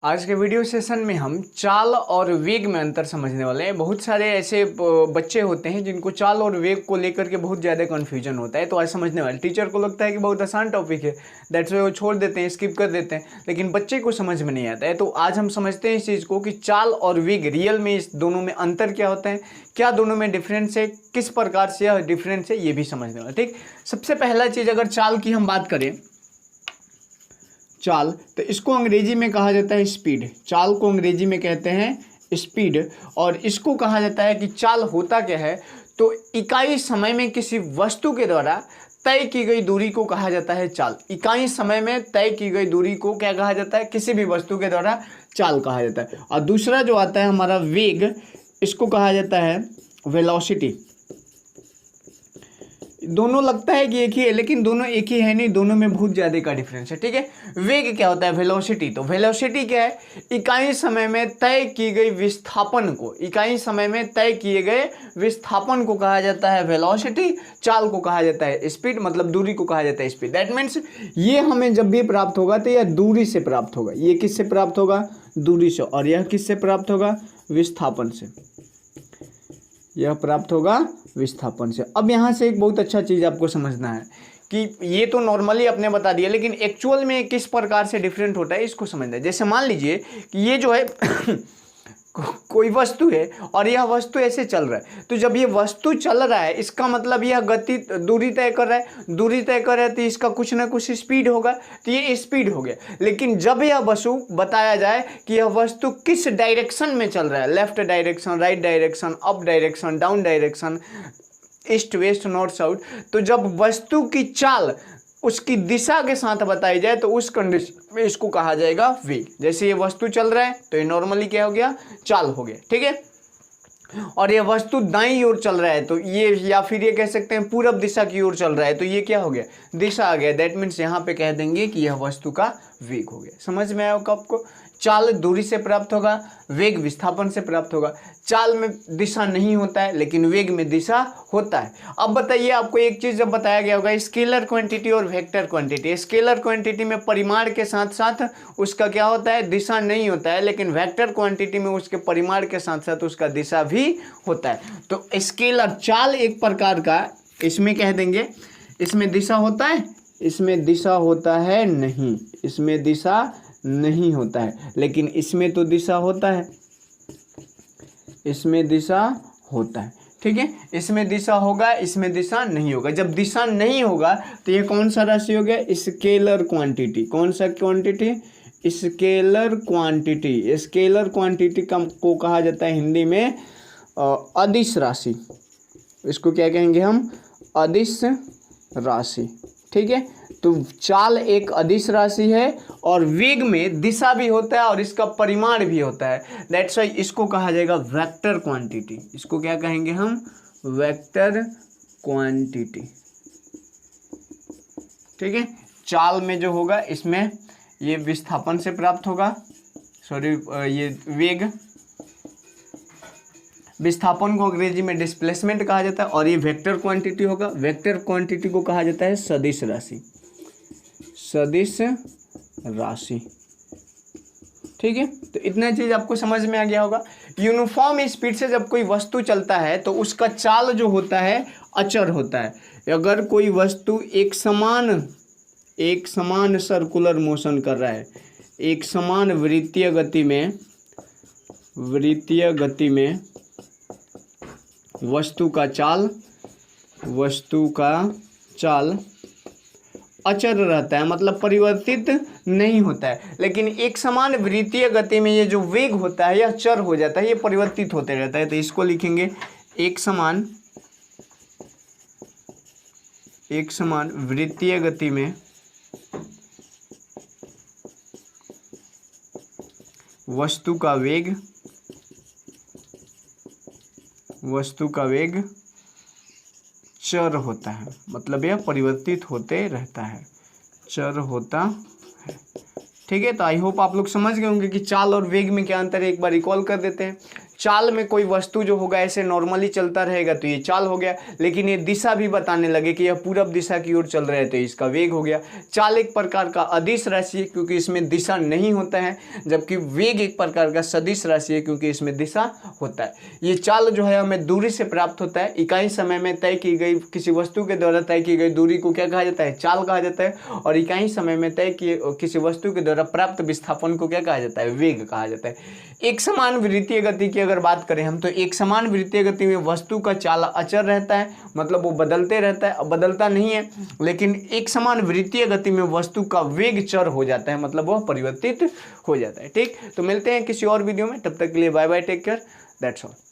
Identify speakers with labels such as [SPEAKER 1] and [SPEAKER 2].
[SPEAKER 1] आज के video session में हम चाल और वेग में अंतर समझने वाले हैं। बहुत सारे ऐसे बच्चे होते हैं जिनको चाल और वेग को लेकर के बहुत ज़्यादा कन्फ्यूजन होता है, तो आज समझने वाले। टीचर को लगता है कि बहुत आसान टॉपिक है, दैट्स वाई वो छोड़ देते हैं, स्किप कर देते हैं, लेकिन बच्चे को समझ में नहीं आता है। तो आज हम समझते हैं इस चीज़ को कि चाल और वेग रियल में इस दोनों में अंतर क्या होता है, क्या दोनों में डिफरेंस है, किस प्रकार से यह डिफरेंस है, ये भी समझने वाले। ठीक, सबसे पहला चीज़ अगर चाल की हम बात करें, चाल, तो इसको अंग्रेजी में कहा जाता है स्पीड। चाल को अंग्रेजी में कहते हैं स्पीड। और इसको कहा जाता है कि चाल होता क्या है, तो इकाई समय में किसी वस्तु के द्वारा तय की गई दूरी को कहा जाता है चाल। इकाई समय में तय की गई दूरी को क्या कहा जाता है, किसी भी वस्तु के द्वारा चाल कहा जाता है। और दूसरा जो आता है हमारा वेग, इसको कहा जाता है वेलोसिटी। दोनों लगता है कि एक ही है, लेकिन दोनों एक ही है नहीं, दोनों में बहुत ज़्यादा का डिफरेंस है। ठीक है, वेग क्या होता है, वेलोसिटी। तो वेलोसिटी क्या है, इकाई समय में तय की गई विस्थापन को, इकाई समय में तय किए गए विस्थापन को कहा जाता है वेलोसिटी। चाल को कहा जाता है स्पीड, मतलब दूरी को कहा जाता है स्पीड। दैट मीन्स ये हमें जब भी प्राप्त होगा तो यह दूरी से प्राप्त होगा। ये किससे प्राप्त होगा, दूरी से। और यह किससे प्राप्त होगा, विस्थापन से। यह प्राप्त होगा विस्थापन से। अब यहाँ से एक बहुत अच्छा चीज़ आपको समझना है कि ये तो नॉर्मली आपने बता दिया, लेकिन एक्चुअल में किस प्रकार से डिफरेंट होता है इसको समझना है। जैसे मान लीजिए कि ये जो है कोई वस्तु है और यह वस्तु ऐसे चल रहा है, तो जब ये वस्तु चल रहा है इसका मतलब यह गति दूरी तय कर रहा है, दूरी तय कर रहा है तो इसका कुछ ना कुछ स्पीड होगा, तो ये स्पीड हो गया। लेकिन जब यह वस्तु बताया जाए कि यह वस्तु किस डायरेक्शन में चल रहा है, left direction, right direction, up direction, down direction, east west north south, तो जब वस्तु की चाल उसकी दिशा के साथ बताई जाए तो उस कंडीशन में इसको कहा जाएगा वेग। जैसे ये वस्तु चल रहा है तो ये नॉर्मली क्या हो गया, चाल हो गया। ठीक है, और ये वस्तु दाईं ओर चल रहा है तो ये, या फिर ये कह सकते हैं पूरब दिशा की ओर चल रहा है तो ये क्या हो गया, दिशा आ गया। दैट मीन्स यहाँ पे कह देंगे कि यह वस्तु का वेग हो गया। समझ में आया होगा आपको, चाल दूरी से प्राप्त होगा, वेग विस्थापन से प्राप्त होगा। चाल में दिशा नहीं होता है लेकिन वेग में दिशा होता है। अब बताइए, आपको एक चीज जब बताया गया होगा स्केलर क्वांटिटी और वेक्टर क्वांटिटी। स्केलर क्वांटिटी में परिमाण के साथ साथ उसका क्या होता है, दिशा नहीं होता है, लेकिन वेक्टर क्वांटिटी में उसके परिमाण के साथ साथ उसका दिशा भी होता है। तो स्केलर चाल एक प्रकार का, इसमें कह देंगे इसमें दिशा होता है, इसमें दिशा होता है नहीं, इसमें दिशा नहीं होता है, लेकिन इसमें तो दिशा होता है, इसमें दिशा होता है। ठीक है, इसमें दिशा होगा, इसमें दिशा नहीं होगा। जब दिशा नहीं होगा तो ये कौन सा राशि हो गया, स्केलर क्वांटिटी। कौन सा quantity, scalar quantity. Scalar quantity को कहा जाता है हिंदी में अदिश राशि। इसको क्या कहेंगे हम, अदिश राशि। ठीक है, तो चाल एक अदिश राशि है और वेग में दिशा भी होता है और इसका परिमाण भी होता है। दैट्स वाई इसको कहा जाएगा वेक्टर क्वांटिटी। इसको क्या कहेंगे हम, वेक्टर क्वांटिटी। ठीक है, चाल में जो होगा इसमें ये विस्थापन से प्राप्त होगा, सॉरी ये वेग, विस्थापन को अंग्रेजी में डिस्प्लेसमेंट कहा जाता है, और ये वेक्टर क्वांटिटी होगा। वेक्टर क्वांटिटी को कहा जाता है सदिश राशि, सदिश राशि। ठीक है, तो इतना चीज आपको समझ में आ गया होगा। यूनिफॉर्म स्पीड से जब कोई वस्तु चलता है तो उसका चाल जो होता है अचर होता है। अगर कोई वस्तु एक समान सर्कुलर मोशन कर रहा है, एक समान वृत्तीय गति में वस्तु का चाल अचर रहता है, मतलब परिवर्तित नहीं होता है। लेकिन एक समान वृत्तीय गति में ये जो वेग होता है यह चर हो जाता है, ये परिवर्तित होते रहता है। तो इसको लिखेंगे एक समान वृत्तीय गति में वस्तु का वेग चर होता है, मतलब यह परिवर्तित होते रहता है, चर होता है। ठीक है, तो आई होप आप लोग समझ गए होंगे कि चाल और वेग में क्या अंतर है। एक बार रिकॉल कर देते हैं। चाल में कोई वस्तु जो होगा ऐसे नॉर्मली चलता रहेगा तो ये चाल हो गया, लेकिन ये दिशा भी बताने लगे कि यह पूरब दिशा की ओर चल रहे हैं तो इसका वेग हो गया। चाल एक प्रकार का अदिश राशि है क्योंकि इसमें दिशा नहीं होता है, जबकि वेग एक प्रकार का सदिश राशि है क्योंकि इसमें दिशा होता है। ये चाल जो है हमें दूरी से प्राप्त होता है। इकाई समय में तय की गई किसी वस्तु के द्वारा तय की गई दूरी को क्या कहा जाता है, चाल कहा जाता है। और इकाई समय में तय किए किसी वस्तु के द्वारा प्राप्त विस्थापन को क्या कहा जाता है, वेग कहा जाता है। एक समान वृत्तीय गति की अगर बात करें हम, तो एक समान वृत्तीय गति में वस्तु का चाल अचर रहता है, मतलब वो बदलते रहता है, बदलता नहीं है। लेकिन एक समान वृत्तीय गति में वस्तु का वेग चर हो जाता है, मतलब वह परिवर्तित हो जाता है। ठीक, तो मिलते हैं किसी और वीडियो में, तब तक के लिए bye bye, take care, that's all.